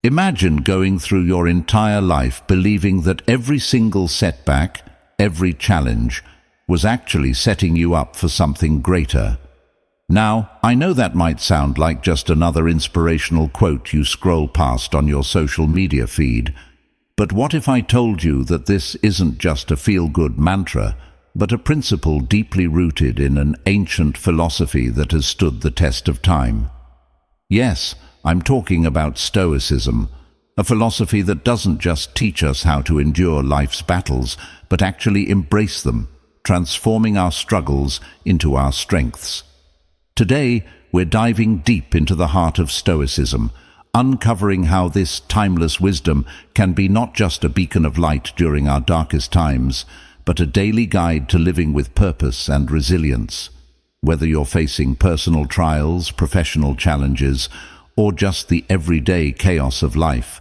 Imagine going through your entire life believing that every single setback, every challenge, was actually setting you up for something greater. Now, I know that might sound like just another inspirational quote you scroll past on your social media feed, but what if I told you that this isn't just a feel-good mantra, but a principle deeply rooted in an ancient philosophy that has stood the test of time? Yes, I'm talking about Stoicism, a philosophy that doesn't just teach us how to endure life's battles, but actually embrace them, transforming our struggles into our strengths. Today, we're diving deep into the heart of Stoicism, uncovering how this timeless wisdom can be not just a beacon of light during our darkest times, but a daily guide to living with purpose and resilience. Whether you're facing personal trials, professional challenges, or just the everyday chaos of life,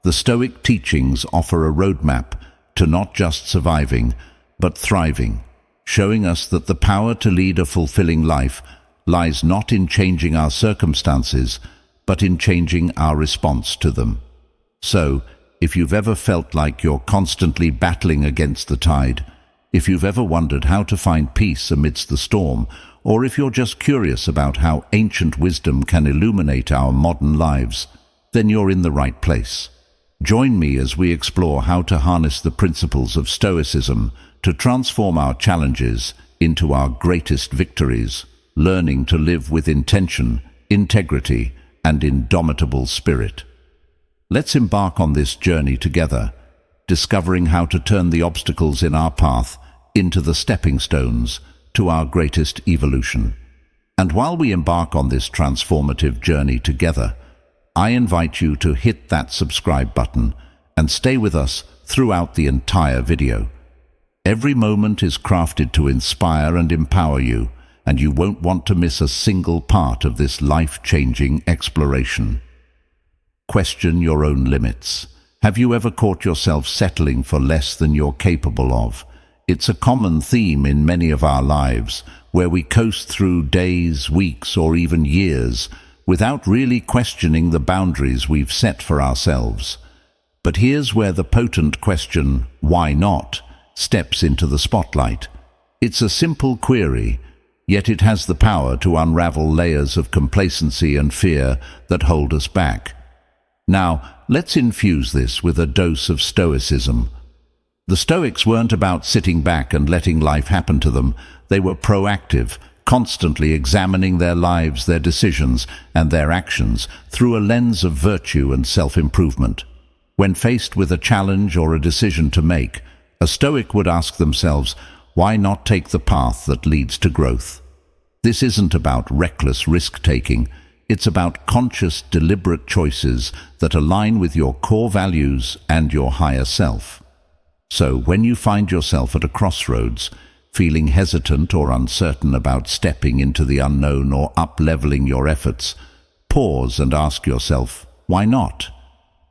the Stoic teachings offer a roadmap to not just surviving, but thriving, showing us that the power to lead a fulfilling life lies not in changing our circumstances, but in changing our response to them. So, if you've ever felt like you're constantly battling against the tide, if you've ever wondered how to find peace amidst the storm, or if you're just curious about how ancient wisdom can illuminate our modern lives, then you're in the right place. Join me as we explore how to harness the principles of Stoicism to transform our challenges into our greatest victories, learning to live with intention, integrity, and indomitable spirit. Let's embark on this journey together, discovering how to turn the obstacles in our path into the stepping stones to our greatest evolution. And while we embark on this transformative journey together, I invite you to hit that subscribe button and stay with us throughout the entire video. Every moment is crafted to inspire and empower you, and you won't want to miss a single part of this life-changing exploration. Question your own limits. Have you ever caught yourself settling for less than you're capable of? It's a common theme in many of our lives, where we coast through days, weeks, or even years without really questioning the boundaries we've set for ourselves. But here's where the potent question, why not, steps into the spotlight. It's a simple query, yet it has the power to unravel layers of complacency and fear that hold us back. Now, let's infuse this with a dose of Stoicism. The Stoics weren't about sitting back and letting life happen to them. They were proactive, constantly examining their lives, their decisions, and their actions through a lens of virtue and self-improvement. When faced with a challenge or a decision to make, a Stoic would ask themselves, why not take the path that leads to growth? This isn't about reckless risk-taking. It's about conscious, deliberate choices that align with your core values and your higher self. So when you find yourself at a crossroads, feeling hesitant or uncertain about stepping into the unknown or up-leveling your efforts, pause and ask yourself, why not?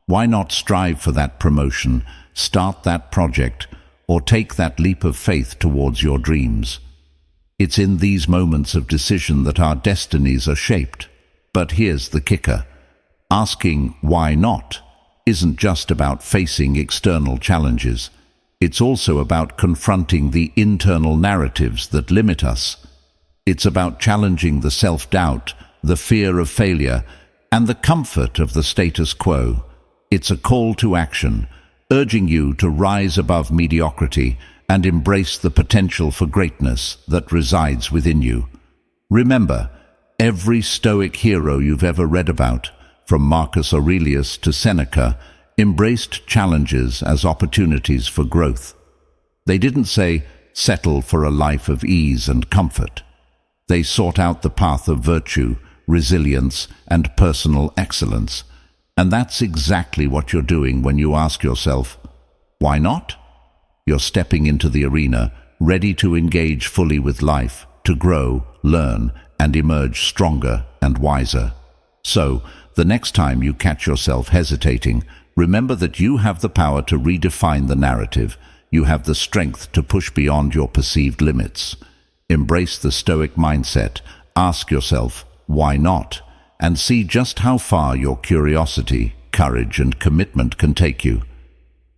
Why not strive for that promotion, start that project, or take that leap of faith towards your dreams? It's in these moments of decision that our destinies are shaped. But here's the kicker. Asking why not isn't just about facing external challenges. It's also about confronting the internal narratives that limit us. It's about challenging the self-doubt, the fear of failure, and the comfort of the status quo. It's a call to action, urging you to rise above mediocrity and embrace the potential for greatness that resides within you. Remember, every Stoic hero you've ever read about, from Marcus Aurelius to Seneca, embraced challenges as opportunities for growth. They didn't say, settle for a life of ease and comfort. They sought out the path of virtue, resilience, and personal excellence. And that's exactly what you're doing when you ask yourself, why not? You're stepping into the arena, ready to engage fully with life, to grow, learn, and emerge stronger and wiser. So, the next time you catch yourself hesitating, remember that you have the power to redefine the narrative. You have the strength to push beyond your perceived limits. Embrace the Stoic mindset. Ask yourself, why not? And see just how far your curiosity, courage, and commitment can take you.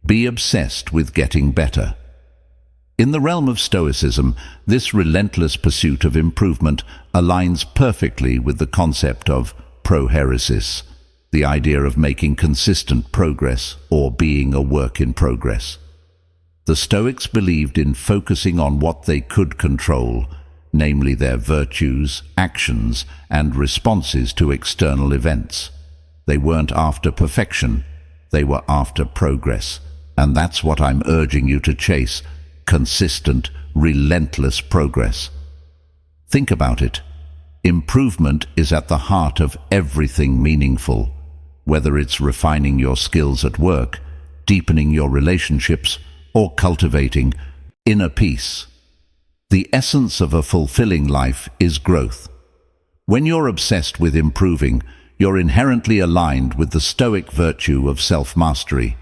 Be obsessed with getting better. In the realm of Stoicism, this relentless pursuit of improvement aligns perfectly with the concept of prohairesis, the idea of making consistent progress or being a work in progress. The Stoics believed in focusing on what they could control, namely their virtues, actions, and responses to external events. They weren't after perfection, they were after progress. And that's what I'm urging you to chase: consistent, relentless progress. Think about it. Improvement is at the heart of everything meaningful, whether it's refining your skills at work, deepening your relationships, or cultivating inner peace. The essence of a fulfilling life is growth. When you're obsessed with improving, you're inherently aligned with the Stoic virtue of self-mastery.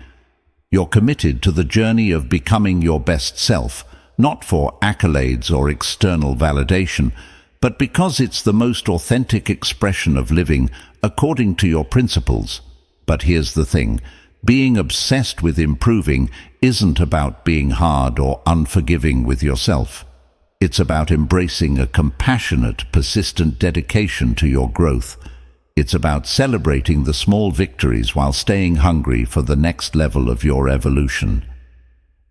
You're committed to the journey of becoming your best self, not for accolades or external validation, but because it's the most authentic expression of living according to your principles. But here's the thing: being obsessed with improving isn't about being hard or unforgiving with yourself. It's about embracing a compassionate, persistent dedication to your growth. It's about celebrating the small victories while staying hungry for the next level of your evolution.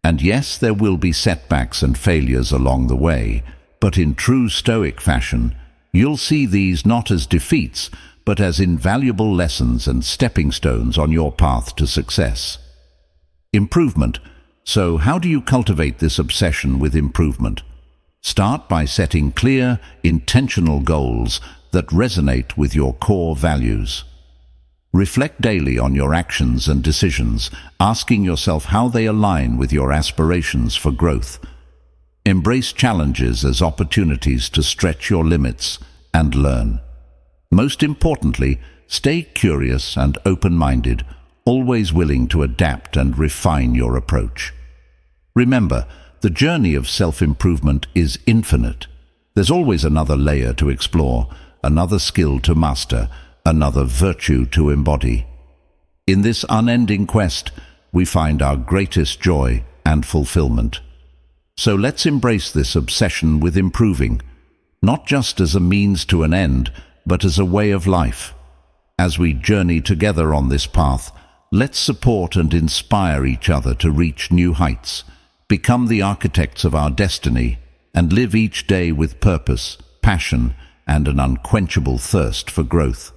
And yes, there will be setbacks and failures along the way, but in true Stoic fashion, you'll see these not as defeats, but as invaluable lessons and stepping stones on your path to success. Improvement. So how do you cultivate this obsession with improvement? Start by setting clear, intentional goals that resonate with your core values. Reflect daily on your actions and decisions, asking yourself how they align with your aspirations for growth. Embrace challenges as opportunities to stretch your limits and learn. Most importantly, stay curious and open-minded, always willing to adapt and refine your approach. Remember, the journey of self-improvement is infinite. There's always another layer to explore, another skill to master, another virtue to embody. In this unending quest, we find our greatest joy and fulfillment. So let's embrace this obsession with improving, not just as a means to an end, but as a way of life. As we journey together on this path, let's support and inspire each other to reach new heights, become the architects of our destiny, and live each day with purpose, passion, and an unquenchable thirst for growth.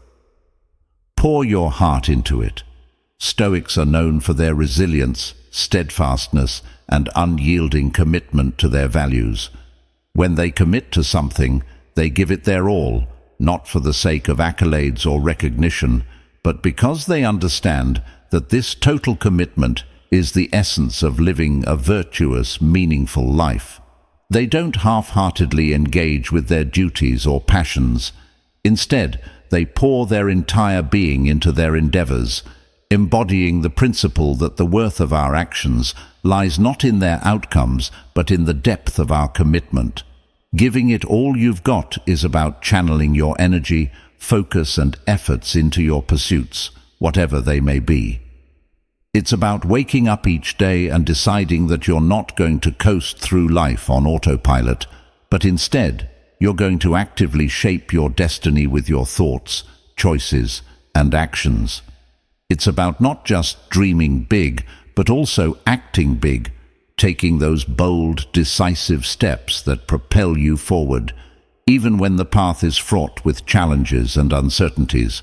Pour your heart into it. Stoics are known for their resilience, steadfastness, and unyielding commitment to their values. When they commit to something, they give it their all, not for the sake of accolades or recognition, but because they understand that this total commitment is the essence of living a virtuous, meaningful life. They don't half-heartedly engage with their duties or passions. Instead, they pour their entire being into their endeavors, embodying the principle that the worth of our actions lies not in their outcomes, but in the depth of our commitment. Giving it all you've got is about channeling your energy, focus, and efforts into your pursuits, whatever they may be. It's about waking up each day and deciding that you're not going to coast through life on autopilot, but instead, you're going to actively shape your destiny with your thoughts, choices, and actions. It's about not just dreaming big, but also acting big, taking those bold, decisive steps that propel you forward, even when the path is fraught with challenges and uncertainties.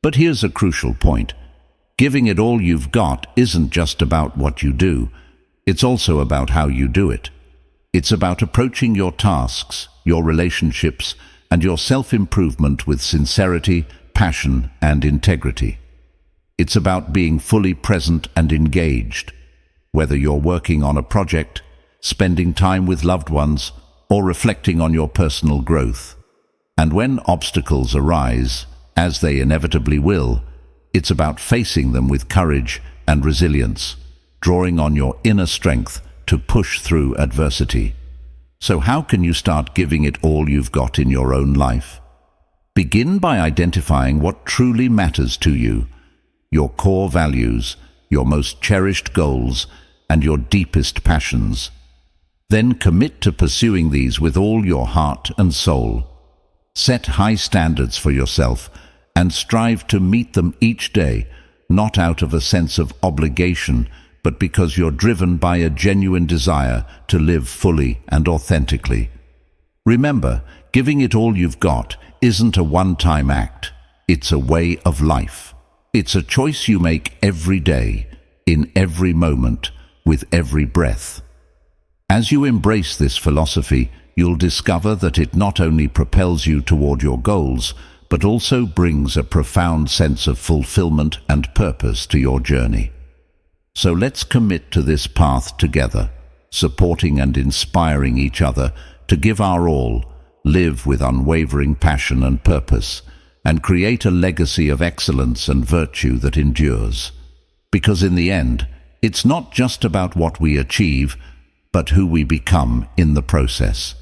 But here's a crucial point. Giving it all you've got isn't just about what you do. It's also about how you do it. It's about approaching your tasks, your relationships, and your self-improvement with sincerity, passion, and integrity. It's about being fully present and engaged, whether you're working on a project, spending time with loved ones, or reflecting on your personal growth. And when obstacles arise, as they inevitably will, it's about facing them with courage and resilience, drawing on your inner strength to push through adversity. So how can you start giving it all you've got in your own life? Begin by identifying what truly matters to you. your core values, your most cherished goals, and your deepest passions. Then commit to pursuing these with all your heart and soul. Set high standards for yourself and strive to meet them each day, not out of a sense of obligation, but because you're driven by a genuine desire to live fully and authentically. Remember, giving it all you've got isn't a one-time act. It's a way of life. It's a choice you make every day, in every moment, with every breath. As you embrace this philosophy, you'll discover that it not only propels you toward your goals, but also brings a profound sense of fulfillment and purpose to your journey. So let's commit to this path together, supporting and inspiring each other to give our all, live with unwavering passion and purpose, and create a legacy of excellence and virtue that endures. Because in the end, it's not just about what we achieve, but who we become in the process.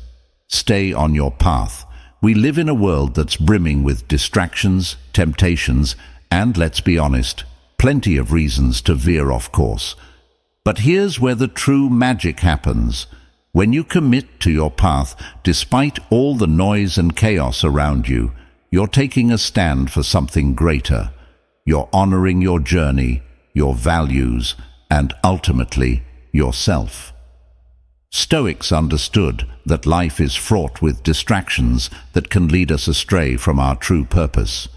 Stay on your path. We live in a world that's brimming with distractions, temptations, and, let's be honest, plenty of reasons to veer off course. But here's where the true magic happens. When you commit to your path, despite all the noise and chaos around you, you're taking a stand for something greater. You're honoring your journey, your values, and ultimately, yourself. Stoics understood that life is fraught with distractions that can lead us astray from our true purpose.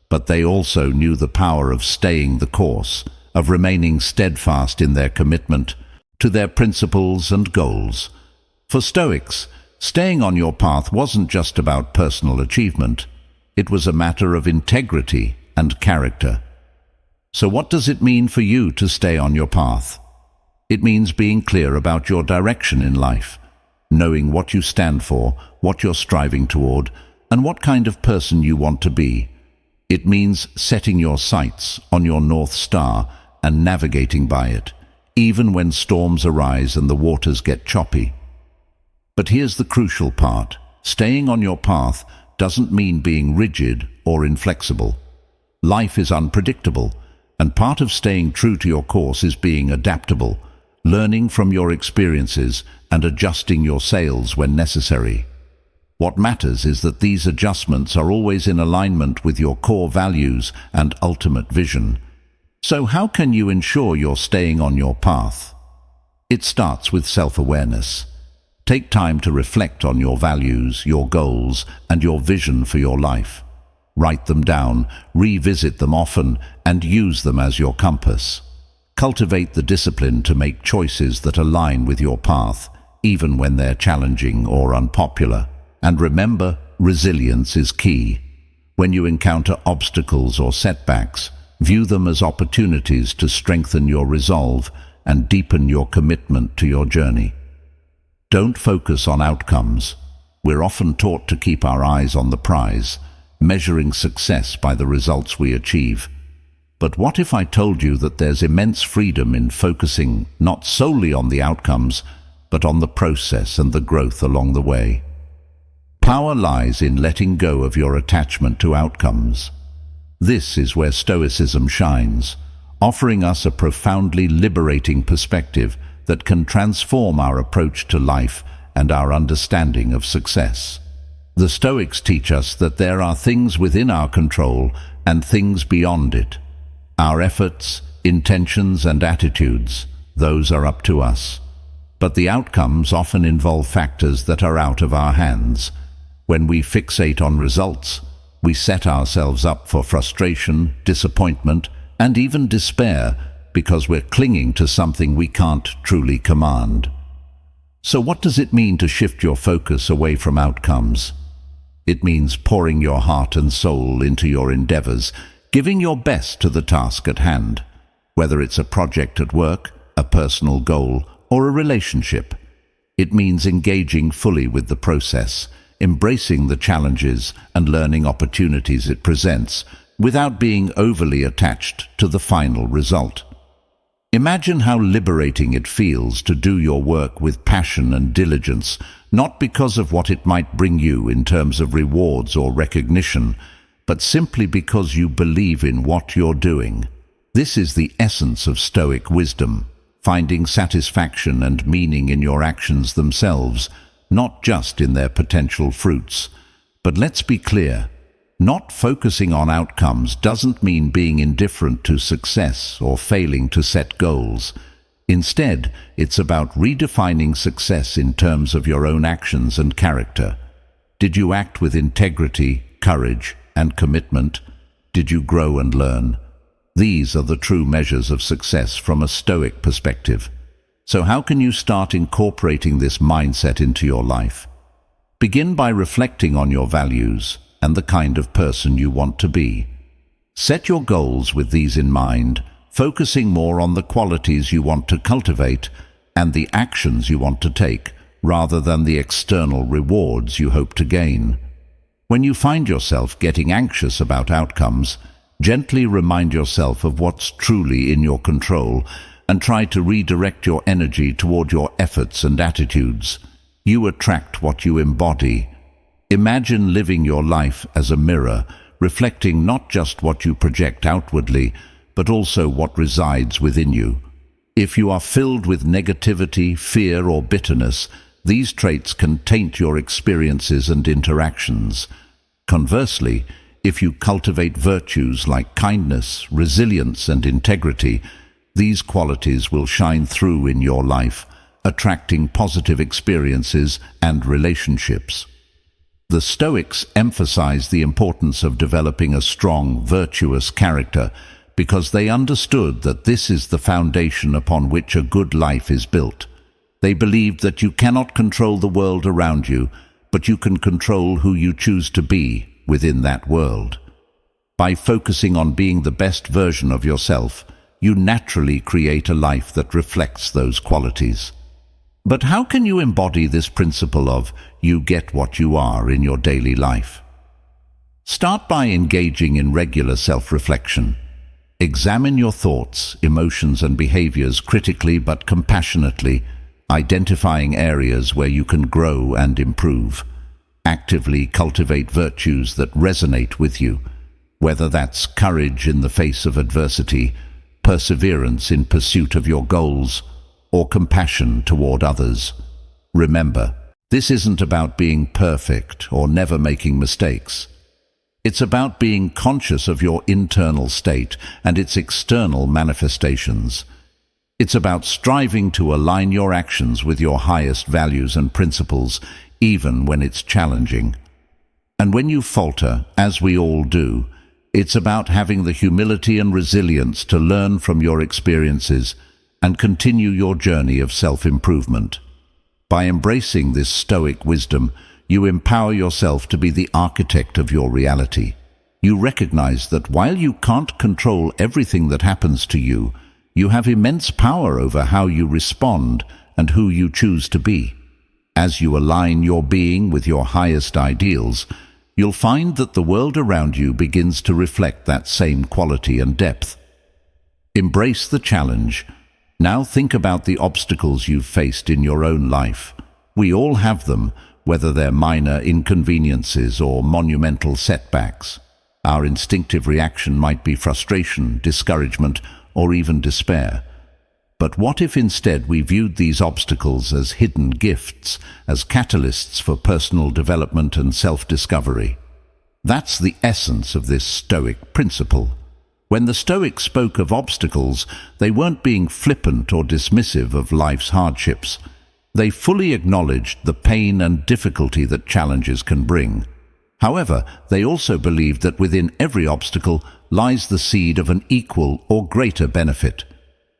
But they also knew the power of staying the course, of remaining steadfast in their commitment to their principles and goals. For Stoics, staying on your path wasn't just about personal achievement. It was a matter of integrity and character. So what does it mean for you to stay on your path? It means being clear about your direction in life, knowing what you stand for, what you're striving toward, and what kind of person you want to be. It means setting your sights on your North Star and navigating by it, even when storms arise and the waters get choppy. But here's the crucial part. Staying on your path doesn't mean being rigid or inflexible. Life is unpredictable, and part of staying true to your course is being adaptable, learning from your experiences and adjusting your sails when necessary. What matters is that these adjustments are always in alignment with your core values and ultimate vision. So how can you ensure you're staying on your path? It starts with self-awareness. Take time to reflect on your values, your goals, and your vision for your life. Write them down, revisit them often, and use them as your compass. Cultivate the discipline to make choices that align with your path, even when they're challenging or unpopular. And remember, resilience is key. When you encounter obstacles or setbacks, view them as opportunities to strengthen your resolve and deepen your commitment to your journey. Don't focus on outcomes. We're often taught to keep our eyes on the prize, measuring success by the results we achieve. But what if I told you that there's immense freedom in focusing not solely on the outcomes, but on the process and the growth along the way? Power lies in letting go of your attachment to outcomes. This is where Stoicism shines, offering us a profoundly liberating perspective that can transform our approach to life and our understanding of success. The Stoics teach us that there are things within our control and things beyond it. Our efforts, intentions, and attitudes, those are up to us. But the outcomes often involve factors that are out of our hands. When we fixate on results, we set ourselves up for frustration, disappointment, and even despair because we're clinging to something we can't truly command. So what does it mean to shift your focus away from outcomes? It means pouring your heart and soul into your endeavors, giving your best to the task at hand, whether it's a project at work, a personal goal, or a relationship. It means engaging fully with the process, embracing the challenges and learning opportunities it presents, without being overly attached to the final result. Imagine how liberating it feels to do your work with passion and diligence, not because of what it might bring you in terms of rewards or recognition, but simply because you believe in what you're doing. This is the essence of Stoic wisdom, finding satisfaction and meaning in your actions themselves, not just in their potential fruits. But let's be clear, not focusing on outcomes doesn't mean being indifferent to success or failing to set goals. Instead, it's about redefining success in terms of your own actions and character. Did you act with integrity, courage, and commitment? Did you grow and learn? These are the true measures of success from a Stoic perspective. So how can you start incorporating this mindset into your life? Begin by reflecting on your values and the kind of person you want to be. Set your goals with these in mind, focusing more on the qualities you want to cultivate and the actions you want to take, rather than the external rewards you hope to gain. When you find yourself getting anxious about outcomes, gently remind yourself of what's truly in your control and try to redirect your energy toward your efforts and attitudes. You attract what you embody. Imagine living your life as a mirror, reflecting not just what you project outwardly, but also what resides within you. If you are filled with negativity, fear, or bitterness, these traits can taint your experiences and interactions. Conversely, if you cultivate virtues like kindness, resilience, and integrity, these qualities will shine through in your life, attracting positive experiences and relationships. The Stoics emphasize the importance of developing a strong, virtuous character because they understood that this is the foundation upon which a good life is built. They believed that you cannot control the world around you, but you can control who you choose to be within that world. By focusing on being the best version of yourself, you naturally create a life that reflects those qualities. But how can you embody this principle of you get what you are in your daily life? Start by engaging in regular self-reflection. Examine your thoughts, emotions, and behaviors critically but compassionately, identifying areas where you can grow and improve. Actively cultivate virtues that resonate with you, whether that's courage in the face of adversity, perseverance in pursuit of your goals, or compassion toward others. Remember, this isn't about being perfect or never making mistakes. It's about being conscious of your internal state and its external manifestations. It's about striving to align your actions with your highest values and principles, even when it's challenging. And when you falter, as we all do, it's about having the humility and resilience to learn from your experiences and continue your journey of self-improvement. By embracing this Stoic wisdom, you empower yourself to be the architect of your reality. You recognize that while you can't control everything that happens to you, you have immense power over how you respond and who you choose to be. As you align your being with your highest ideals, you'll find that the world around you begins to reflect that same quality and depth. Embrace the challenge. Now think about the obstacles you've faced in your own life. We all have them, whether they're minor inconveniences or monumental setbacks. Our instinctive reaction might be frustration, discouragement, or even despair. But what if instead we viewed these obstacles as hidden gifts, as catalysts for personal development and self-discovery? That's the essence of this Stoic principle. When the Stoics spoke of obstacles, they weren't being flippant or dismissive of life's hardships. They fully acknowledged the pain and difficulty that challenges can bring. However, they also believed that within every obstacle lies the seed of an equal or greater benefit.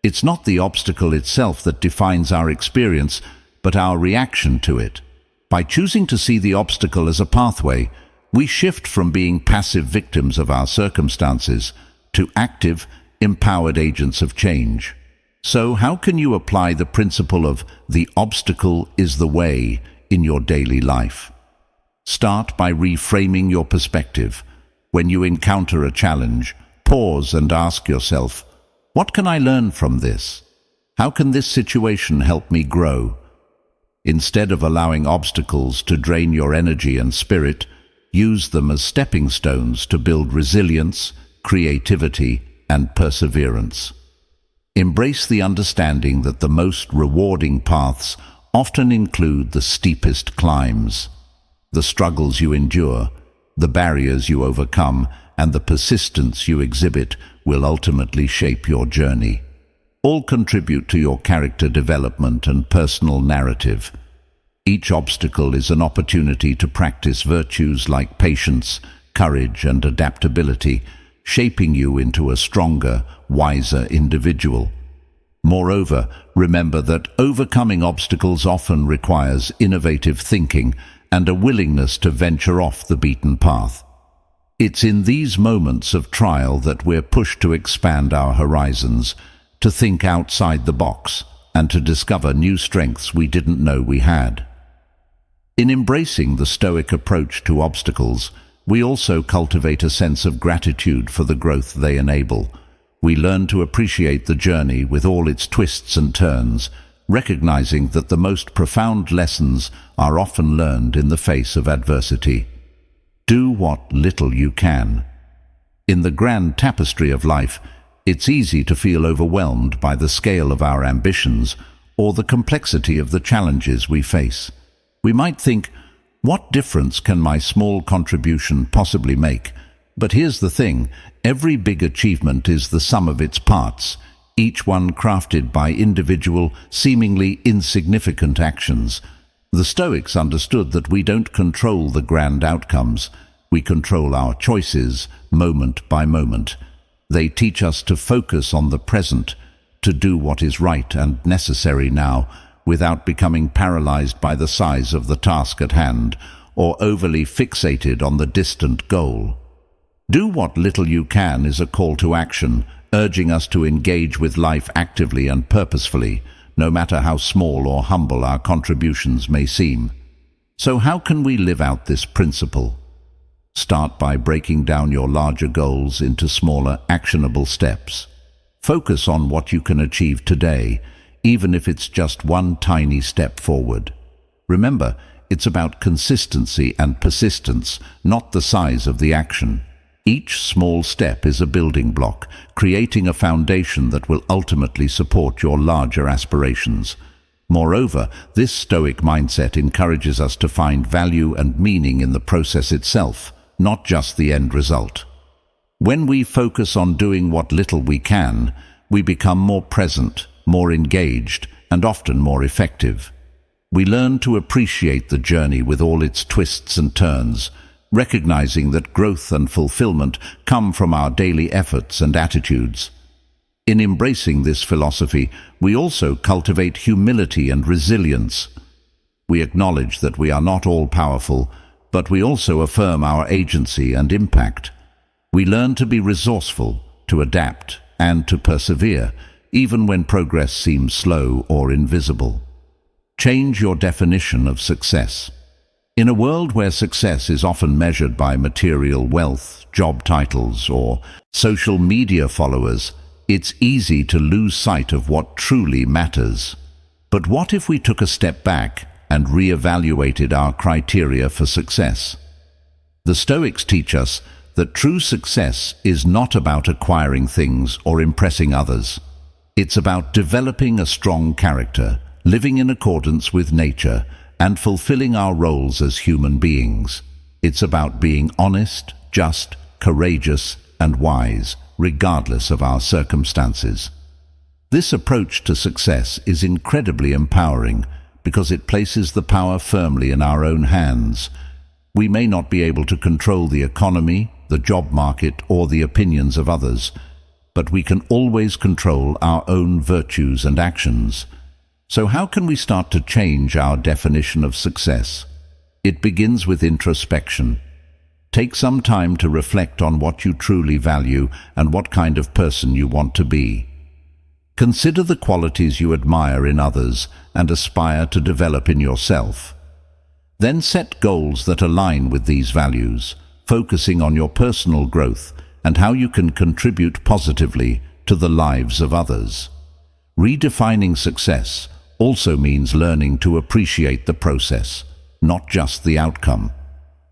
It's not the obstacle itself that defines our experience, but our reaction to it. By choosing to see the obstacle as a pathway, we shift from being passive victims of our circumstances to active, empowered agents of change. So how can you apply the principle of the obstacle is the way in your daily life? Start by reframing your perspective. When you encounter a challenge, pause and ask yourself, what can I learn from this? How can this situation help me grow? Instead of allowing obstacles to drain your energy and spirit, use them as stepping stones to build resilience, creativity, and perseverance. Embrace the understanding that the most rewarding paths often include the steepest climbs. The struggles you endure, the barriers you overcome, and the persistence you exhibit will ultimately shape your journey. All contribute to your character development and personal narrative. Each obstacle is an opportunity to practice virtues like patience, courage, and adaptability, shaping you into a stronger, wiser individual. Moreover, remember that overcoming obstacles often requires innovative thinking and a willingness to venture off the beaten path. It's in these moments of trial that we're pushed to expand our horizons, to think outside the box, and to discover new strengths we didn't know we had. In embracing the Stoic approach to obstacles, we also cultivate a sense of gratitude for the growth they enable. We learn to appreciate the journey with all its twists and turns, recognizing that the most profound lessons are often learned in the face of adversity. Do what little you can. In the grand tapestry of life, it's easy to feel overwhelmed by the scale of our ambitions or the complexity of the challenges we face. We might think, what difference can my small contribution possibly make? But here's the thing, every big achievement is the sum of its parts, each one crafted by individual, seemingly insignificant actions. The Stoics understood that we don't control the grand outcomes, we control our choices, moment by moment. They teach us to focus on the present, to do what is right and necessary now, without becoming paralyzed by the size of the task at hand, or overly fixated on the distant goal. Do what little you can is a call to action, urging us to engage with life actively and purposefully, no matter how small or humble our contributions may seem. So how can we live out this principle? Start by breaking down your larger goals into smaller, actionable steps. Focus on what you can achieve today, even if it's just one tiny step forward. Remember, it's about consistency and persistence, not the size of the action. Each small step is a building block, creating a foundation that will ultimately support your larger aspirations. Moreover, this Stoic mindset encourages us to find value and meaning in the process itself, not just the end result. When we focus on doing what little we can, we become more present, more engaged, and often more effective. We learn to appreciate the journey with all its twists and turns, recognizing that growth and fulfillment come from our daily efforts and attitudes. In embracing this philosophy, we also cultivate humility and resilience. We acknowledge that we are not all-powerful, but we also affirm our agency and impact. We learn to be resourceful, to adapt, and to persevere, even when progress seems slow or invisible. Change your definition of success. In a world where success is often measured by material wealth, job titles, or social media followers, it's easy to lose sight of what truly matters. But what if we took a step back and re-evaluated our criteria for success? The Stoics teach us that true success is not about acquiring things or impressing others. It's about developing a strong character, living in accordance with nature, and fulfilling our roles as human beings. It's about being honest, just, courageous, and wise, regardless of our circumstances. This approach to success is incredibly empowering because it places the power firmly in our own hands. We may not be able to control the economy, the job market, or the opinions of others, but we can always control our own virtues and actions. So how can we start to change our definition of success? It begins with introspection. Take some time to reflect on what you truly value and what kind of person you want to be. Consider the qualities you admire in others and aspire to develop in yourself. Then set goals that align with these values, focusing on your personal growth and how you can contribute positively to the lives of others. Redefining success also means learning to appreciate the process, not just the outcome.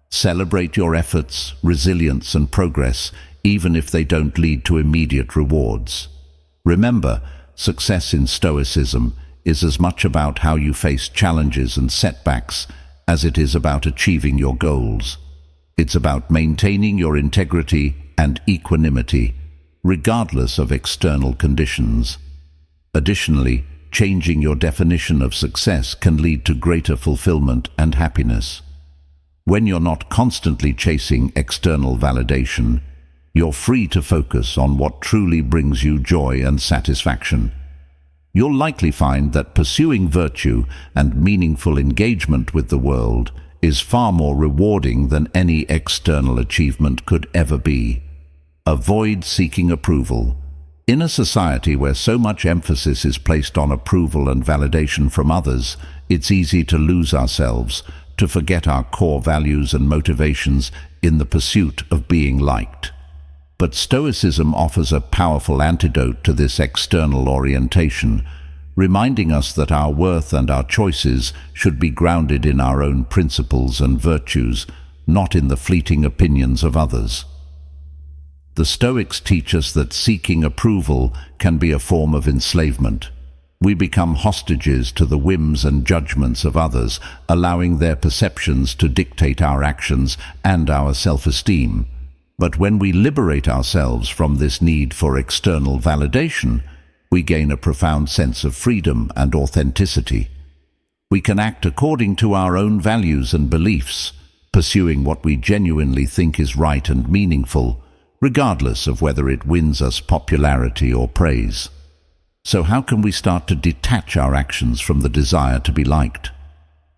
Celebrate your efforts, resilience, and progress, even if they don't lead to immediate rewards. Remember, success in Stoicism is as much about how you face challenges and setbacks as it is about achieving your goals. It's about maintaining your integrity and equanimity, regardless of external conditions. Additionally, changing your definition of success can lead to greater fulfillment and happiness. When you're not constantly chasing external validation, you're free to focus on what truly brings you joy and satisfaction. You'll likely find that pursuing virtue and meaningful engagement with the world is far more rewarding than any external achievement could ever be. Avoid seeking approval. In a society where so much emphasis is placed on approval and validation from others, it's easy to lose ourselves, to forget our core values and motivations in the pursuit of being liked. But Stoicism offers a powerful antidote to this external orientation, reminding us that our worth and our choices should be grounded in our own principles and virtues, not in the fleeting opinions of others. The Stoics teach us that seeking approval can be a form of enslavement. We become hostages to the whims and judgments of others, allowing their perceptions to dictate our actions and our self-esteem. But when we liberate ourselves from this need for external validation, we gain a profound sense of freedom and authenticity. We can act according to our own values and beliefs, pursuing what we genuinely think is right and meaningful, regardless of whether it wins us popularity or praise. So how can we start to detach our actions from the desire to be liked?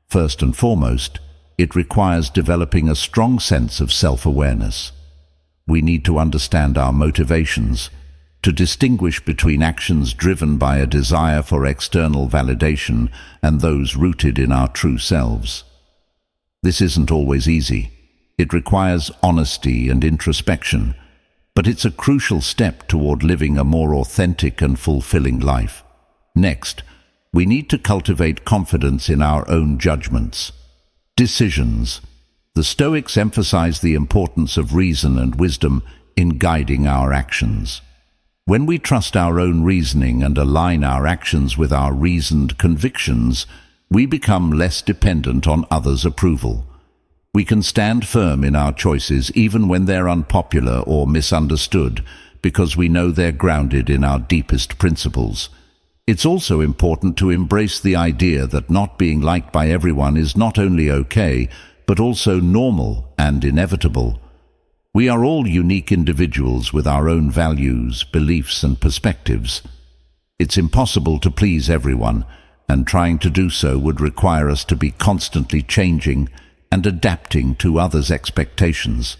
First and foremost, it requires developing a strong sense of self-awareness. We need to understand our motivations, to distinguish between actions driven by a desire for external validation and those rooted in our true selves. This isn't always easy. It requires honesty and introspection, but it's a crucial step toward living a more authentic and fulfilling life. Next, we need to cultivate confidence in our own judgments. Decisions. The Stoics emphasize the importance of reason and wisdom in guiding our actions. When we trust our own reasoning and align our actions with our reasoned convictions, we become less dependent on others' approval. We can stand firm in our choices even when they're unpopular or misunderstood, because we know they're grounded in our deepest principles. It's also important to embrace the idea that not being liked by everyone is not only okay, but also normal and inevitable. We are all unique individuals with our own values, beliefs, and perspectives. It's impossible to please everyone, and trying to do so would require us to be constantly changing and adapting to others' expectations,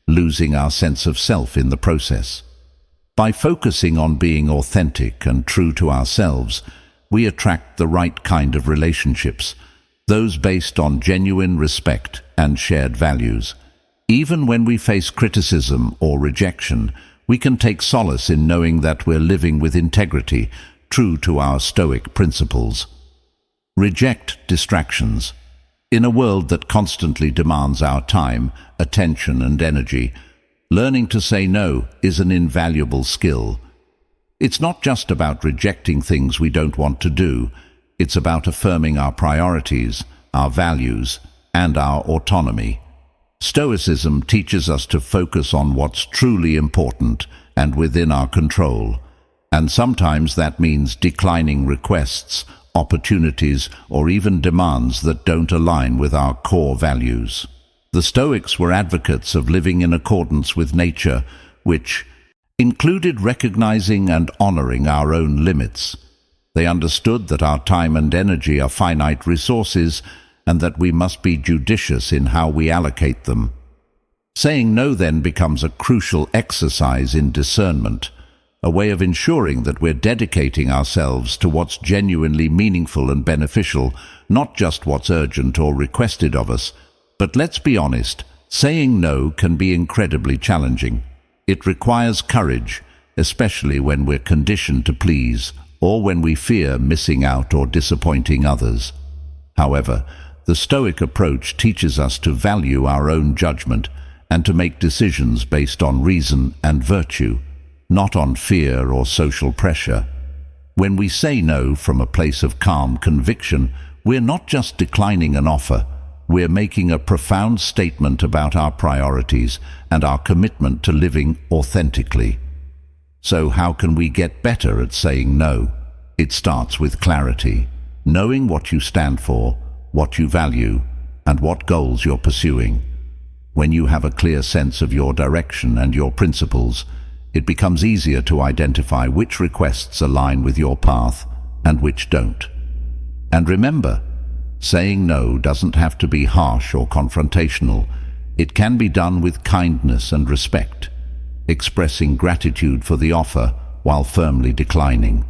losing our sense of self in the process. By focusing on being authentic and true to ourselves, we attract the right kind of relationships, those based on genuine respect and shared values. Even when we face criticism or rejection, we can take solace in knowing that we're living with integrity, true to our Stoic principles. Reject distractions. In a world that constantly demands our time, attention, and energy, learning to say no is an invaluable skill. It's not just about rejecting things we don't want to do. It's about affirming our priorities, our values, and our autonomy. Stoicism teaches us to focus on what's truly important and within our control, and sometimes that means declining requests, opportunities, or even demands that don't align with our core values. The Stoics were advocates of living in accordance with nature, which included recognizing and honoring our own limits. They understood that our time and energy are finite resources and that we must be judicious in how we allocate them. Saying no then becomes a crucial exercise in discernment, a way of ensuring that we're dedicating ourselves to what's genuinely meaningful and beneficial, not just what's urgent or requested of us. But let's be honest, saying no can be incredibly challenging. It requires courage, especially when we're conditioned to please, or when we fear missing out or disappointing others. However, the Stoic approach teaches us to value our own judgment and to make decisions based on reason and virtue, not on fear or social pressure. When we say no from a place of calm conviction, we're not just declining an offer, we're making a profound statement about our priorities and our commitment to living authentically. So how can we get better at saying no? It starts with clarity, knowing what you stand for, what you value, and what goals you're pursuing. When you have a clear sense of your direction and your principles, it becomes easier to identify which requests align with your path and which don't. And remember, saying no doesn't have to be harsh or confrontational. It can be done with kindness and respect, expressing gratitude for the offer while firmly declining.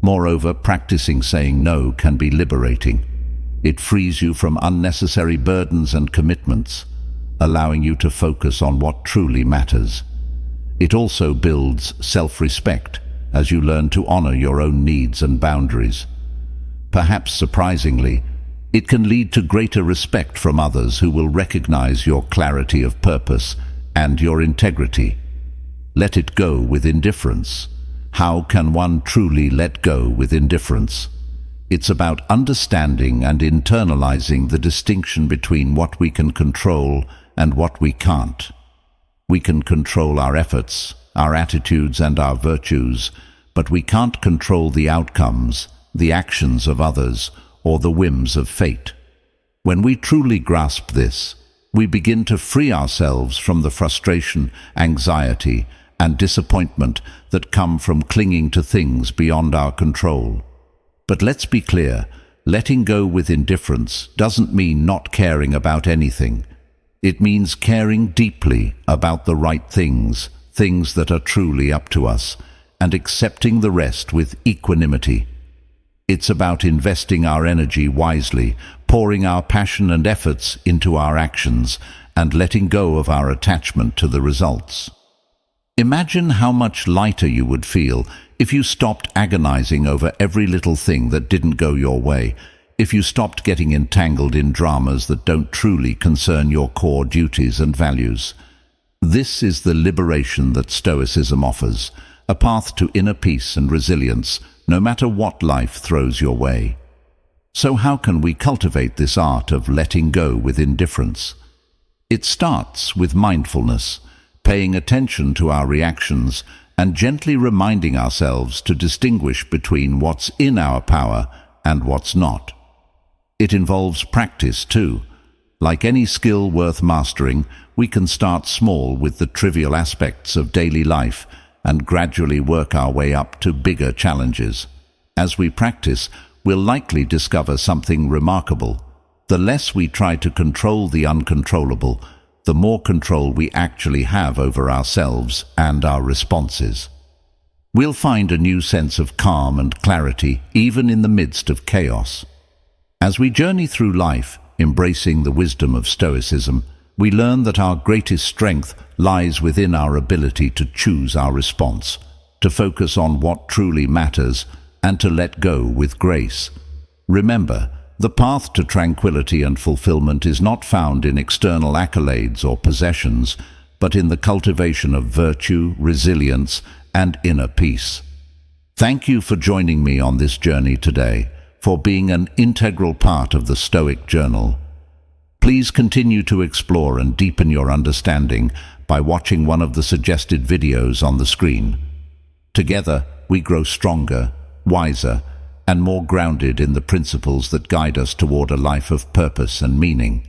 Moreover, practicing saying no can be liberating. It frees you from unnecessary burdens and commitments, allowing you to focus on what truly matters. It also builds self-respect as you learn to honor your own needs and boundaries. Perhaps surprisingly, it can lead to greater respect from others who will recognize your clarity of purpose and your integrity. Let it go with indifference. How can one truly let go with indifference? It's about understanding and internalizing the distinction between what we can control and what we can't. We can control our efforts, our attitudes, and our virtues, but we can't control the outcomes, the actions of others, or the whims of fate. When we truly grasp this, we begin to free ourselves from the frustration, anxiety, and disappointment that come from clinging to things beyond our control. But let's be clear, letting go with indifference doesn't mean not caring about anything. It means caring deeply about the right things, things that are truly up to us, and accepting the rest with equanimity. It's about investing our energy wisely, pouring our passion and efforts into our actions, and letting go of our attachment to the results. Imagine how much lighter you would feel if you stopped agonizing over every little thing that didn't go your way, if you stopped getting entangled in dramas that don't truly concern your core duties and values. This is the liberation that Stoicism offers, a path to inner peace and resilience, no matter what life throws your way. So how can we cultivate this art of letting go with indifference? It starts with mindfulness, paying attention to our reactions and gently reminding ourselves to distinguish between what's in our power and what's not. It involves practice too. Like any skill worth mastering, we can start small with the trivial aspects of daily life and gradually work our way up to bigger challenges. As we practice, we'll likely discover something remarkable. The less we try to control the uncontrollable, the more control we actually have over ourselves and our responses. We'll find a new sense of calm and clarity even in the midst of chaos. As we journey through life, embracing the wisdom of Stoicism, we learn that our greatest strength lies within our ability to choose our response, to focus on what truly matters, and to let go with grace. Remember, the path to tranquility and fulfillment is not found in external accolades or possessions, but in the cultivation of virtue, resilience, and inner peace. Thank you for joining me on this journey today, for being an integral part of the Stoic Journal. Please continue to explore and deepen your understanding by watching one of the suggested videos on the screen. Together, we grow stronger, wiser, and more grounded in the principles that guide us toward a life of purpose and meaning.